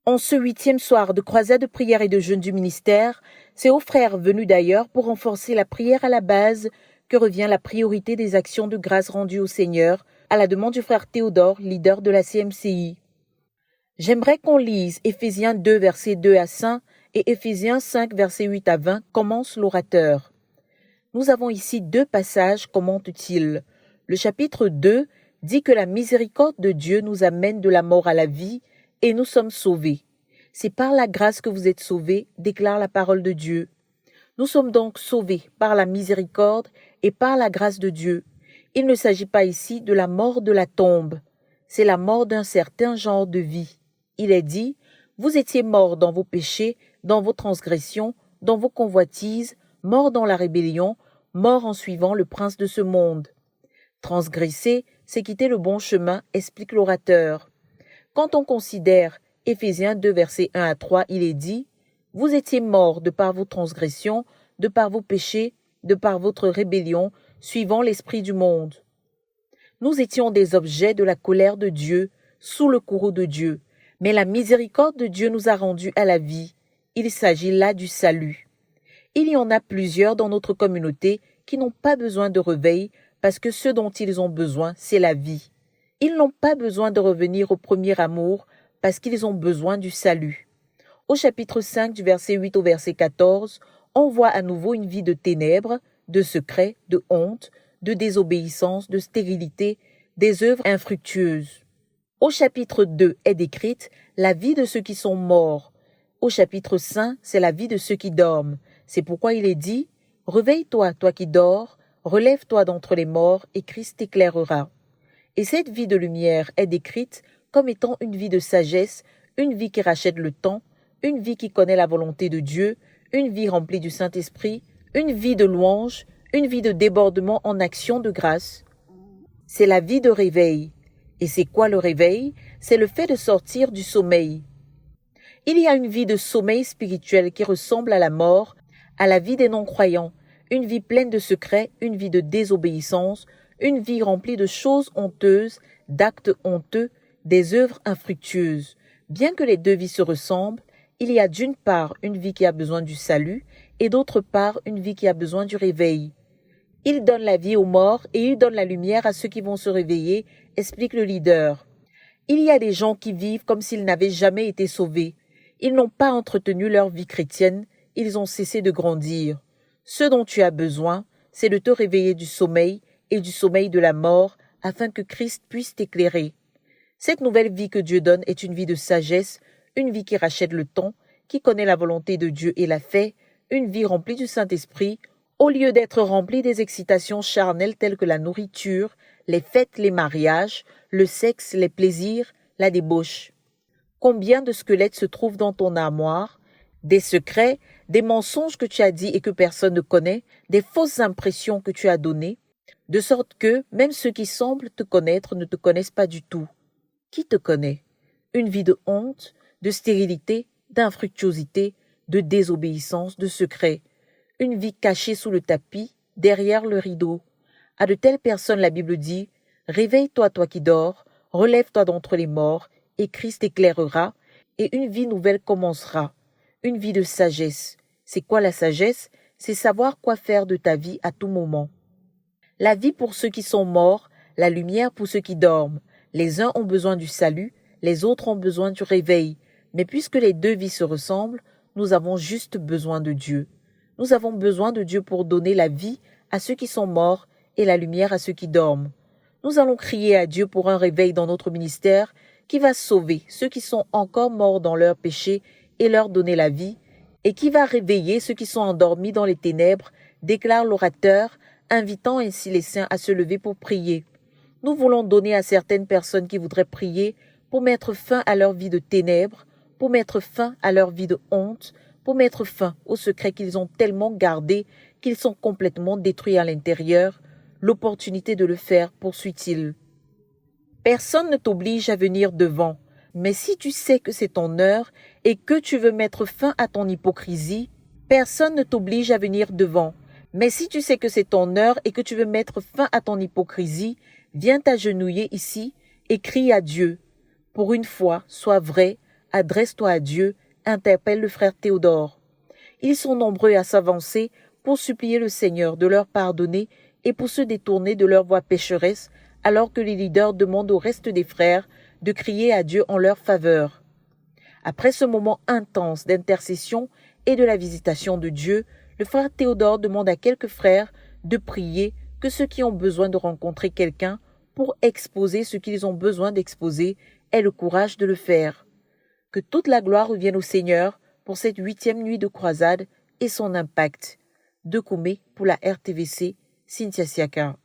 En ce 8e soir de croisade de prière et de jeûne du ministère, c'est aux frères venus d'ailleurs pour renforcer la prière à la base que revient la priorité des actions de grâce rendues au Seigneur à la demande du frère Théodore, leader de la CMCI. J'aimerais qu'on lise Éphésiens 2, versets 2 à 5 et Éphésiens 5, versets 8 à 20, commence l'orateur. Nous avons ici 2 passages, commente-t-il. Le chapitre 2 dit que la miséricorde de Dieu nous amène de la mort à la vie et nous sommes sauvés. C'est par la grâce que vous êtes sauvés, déclare la parole de Dieu. Nous sommes donc sauvés par la miséricorde et par la grâce de Dieu. Il ne s'agit pas ici de la mort de la tombe, c'est la mort d'un certain genre de vie. Il est dit, vous étiez morts dans vos péchés, dans vos transgressions, dans vos convoitises, morts dans la rébellion, morts en suivant le prince de ce monde. Transgresser, c'est quitter le bon chemin, explique l'orateur. Quand on considère Éphésiens 2, versets 1 à 3, il est dit « Vous étiez morts de par vos transgressions, de par vos péchés, de par votre rébellion, suivant l'esprit du monde. Nous étions des objets de la colère de Dieu, sous le courroux de Dieu, mais la miséricorde de Dieu nous a rendus à la vie. Il s'agit là du salut. Il y en a plusieurs dans notre communauté qui n'ont pas besoin de réveil parce que ce dont ils ont besoin, c'est la vie. Ils n'ont pas besoin de revenir au premier amour parce qu'ils ont besoin du salut. Au chapitre 5 du verset 8 au verset 14, on voit à nouveau une vie de ténèbres, de secrets, de honte, de désobéissance, de stérilité, des œuvres infructueuses. Au chapitre 2 est décrite la vie de ceux qui sont morts. Au chapitre 5, c'est la vie de ceux qui dorment. C'est pourquoi il est dit « Réveille-toi, toi qui dors, relève-toi d'entre les morts, et Christ t'éclairera. » Et cette vie de lumière est décrite comme étant une vie de sagesse, une vie qui rachète le temps, une vie qui connaît la volonté de Dieu, une vie remplie du Saint-Esprit, une vie de louange, une vie de débordement en action de grâce. C'est la vie de réveil. Et c'est quoi le réveil? C'est le fait de sortir du sommeil. Il y a une vie de sommeil spirituel qui ressemble à la mort, à la vie des non-croyants, une vie pleine de secrets, une vie de désobéissance, une vie remplie de choses honteuses, d'actes honteux, des œuvres infructueuses. Bien que les 2 vies se ressemblent, il y a d'une part une vie qui a besoin du salut et d'autre part une vie qui a besoin du réveil. Il donne la vie aux morts et il donne la lumière à ceux qui vont se réveiller, explique le leader. Il y a des gens qui vivent comme s'ils n'avaient jamais été sauvés. Ils n'ont pas entretenu leur vie chrétienne, ils ont cessé de grandir. Ce dont tu as besoin, c'est de te réveiller du sommeil et du sommeil de la mort, afin que Christ puisse t'éclairer. Cette nouvelle vie que Dieu donne est une vie de sagesse, une vie qui rachète le temps, qui connaît la volonté de Dieu et la fait, une vie remplie du Saint-Esprit, au lieu d'être remplie des excitations charnelles telles que la nourriture, les fêtes, les mariages, le sexe, les plaisirs, la débauche. Combien de squelettes se trouvent dans ton armoire? Des secrets, des mensonges que tu as dit et que personne ne connaît, des fausses impressions que tu as données, de sorte que même ceux qui semblent te connaître ne te connaissent pas du tout. Qui te connaît? Une vie de honte, de stérilité, d'infructuosité, de désobéissance, de secret. Une vie cachée sous le tapis, derrière le rideau. À de telles personnes, la Bible dit « Réveille-toi, toi qui dors, relève-toi d'entre les morts, et Christ t'éclairera, et une vie nouvelle commencera. » Une vie de sagesse. C'est quoi la sagesse? C'est savoir quoi faire de ta vie à tout moment. La vie pour ceux qui sont morts, la lumière pour ceux qui dorment. Les uns ont besoin du salut, les autres ont besoin du réveil. Mais puisque les 2 vies se ressemblent, nous avons juste besoin de Dieu. Nous avons besoin de Dieu pour donner la vie à ceux qui sont morts et la lumière à ceux qui dorment. Nous allons crier à Dieu pour un réveil dans notre ministère qui va sauver ceux qui sont encore morts dans leurs péchés et leur donner la vie, et qui va réveiller ceux qui sont endormis dans les ténèbres, déclare l'orateur, invitant ainsi les saints à se lever pour prier. Nous voulons donner à certaines personnes qui voudraient prier pour mettre fin à leur vie de ténèbres, pour mettre fin à leur vie de honte, pour mettre fin aux secrets qu'ils ont tellement gardés qu'ils sont complètement détruits à l'intérieur. L'opportunité de le faire, poursuit-il. Personne ne t'oblige à venir devant, mais si tu sais que c'est ton heure et que tu veux mettre fin à ton hypocrisie, personne ne t'oblige à venir devant. Mais si tu sais que c'est ton heure et que tu veux mettre fin à ton hypocrisie, viens t'agenouiller ici et crie à Dieu. Pour une fois, sois vrai, Adresse-toi à Dieu, interpelle le frère Théodore. Ils sont nombreux à s'avancer pour supplier le Seigneur de leur pardonner et pour se détourner de leur voie pécheresse, alors que les leaders demandent au reste des frères de crier à Dieu en leur faveur. Après ce moment intense d'intercession et de la visitation de Dieu, le frère Théodore demande à quelques frères de prier que ceux qui ont besoin de rencontrer quelqu'un pour exposer ce qu'ils ont besoin d'exposer aient le courage de le faire. Que toute la gloire revienne au Seigneur pour cette 8e nuit de croisade et son impact. De Koumé pour la RTVC, Cynthia Siaka.